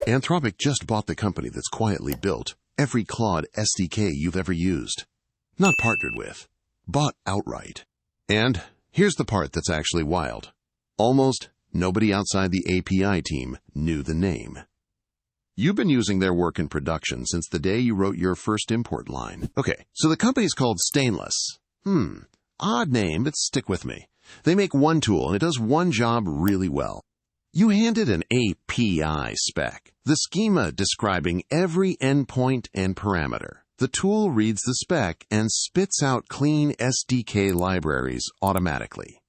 Anthropic just bought the company that's quietly built every Claude SDK you've ever used. Not partnered with, bought outright. And here's the part that's actually wild. Almost nobody outside the API team knew the name. You've been using their work in production since the day you wrote your first import line. Okay, so the company's called Stainless. Odd name, but stick with me. They make one tool and it does one job really well. You handed an API spec, the schema describing every endpoint and parameter. The tool reads the spec and spits out clean SDK libraries automatically.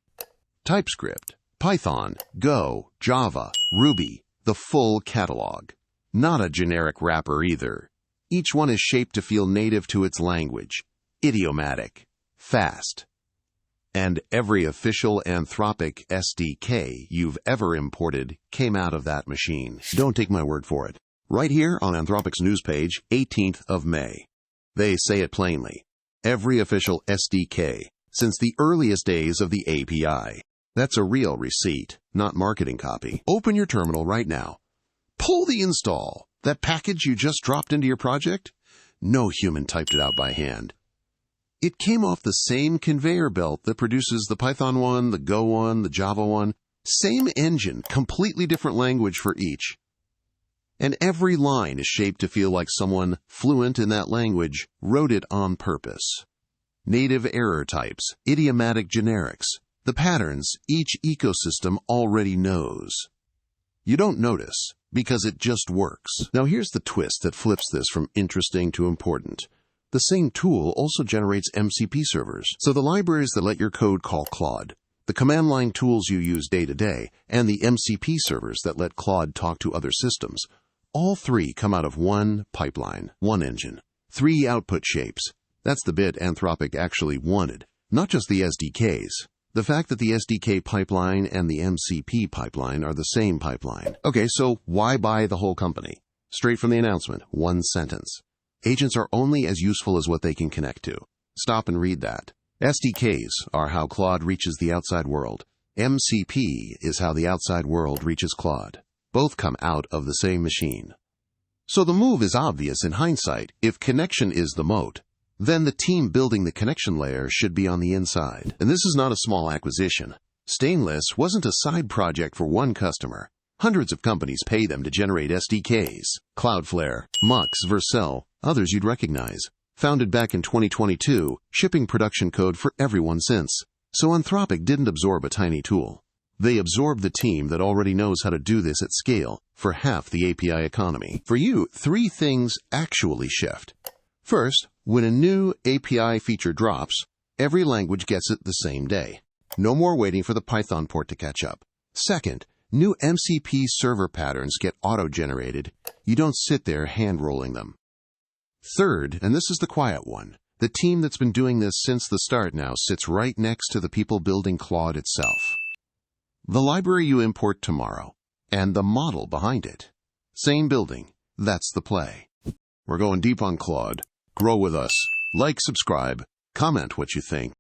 TypeScript, Python, Go, Java, Ruby, the full catalog. Not a generic wrapper either. Each one is shaped to feel native to its language, idiomatic, fast. And every official Anthropic SDK you've ever imported came out of that machine. Don't take my word for it. Right here on Anthropic's news page, 18th of May. They say it plainly. Every official SDK since the earliest days of the API. That's a real receipt, not marketing copy. Open your terminal right now. Pull the install. That package you just dropped into your project? No human typed it out by hand. It came off the same conveyor belt that produces the Python one, the Go one, the Java one. Same engine, completely different language for each. And every line is shaped to feel like someone fluent in that language wrote it on purpose. Native error types, idiomatic generics, the patterns each ecosystem already knows. You don't notice because it just works. Now here's the twist that flips this from interesting to important. The same tool also generates MCP servers, so the libraries that let your code call Claude, the command line tools you use day to day, and the MCP servers that let Claude talk to other systems, all three come out of one pipeline, one engine, three output shapes. That's the bit Anthropic actually wanted, not just the SDKs. The fact that the SDK pipeline and the MCP pipeline are the same pipeline. Okay, so why buy the whole company? Straight from the announcement, one sentence. Agents are only as useful as what they can connect to. Stop and read that. SDKs are how Claude reaches the outside world. MCP is how the outside world reaches Claude. Both come out of the same machine. So the move is obvious in hindsight. If connection is the moat, then the team building the connection layer should be on the inside. And this is not a small acquisition. Stainless wasn't a side project for one customer. Hundreds of companies pay them to generate SDKs. Cloudflare, Mux, Vercel, others you'd recognize. Founded back in 2022, shipping production code for everyone since. So Anthropic didn't absorb a tiny tool. They absorbed the team that already knows how to do this at scale for half the API economy. For you, three things actually shift. First, when a new API feature drops, every language gets it the same day. No more waiting for the Python port to catch up. Second, new MCP server patterns get auto-generated. You don't sit there hand-rolling them. Third, and this is the quiet one, the team that's been doing this since the start now sits right next to the people building Claude itself. The library you import tomorrow, and the model behind it. Same building, that's the play. We're going deep on Claude. Grow with us. Like, subscribe, comment what you think.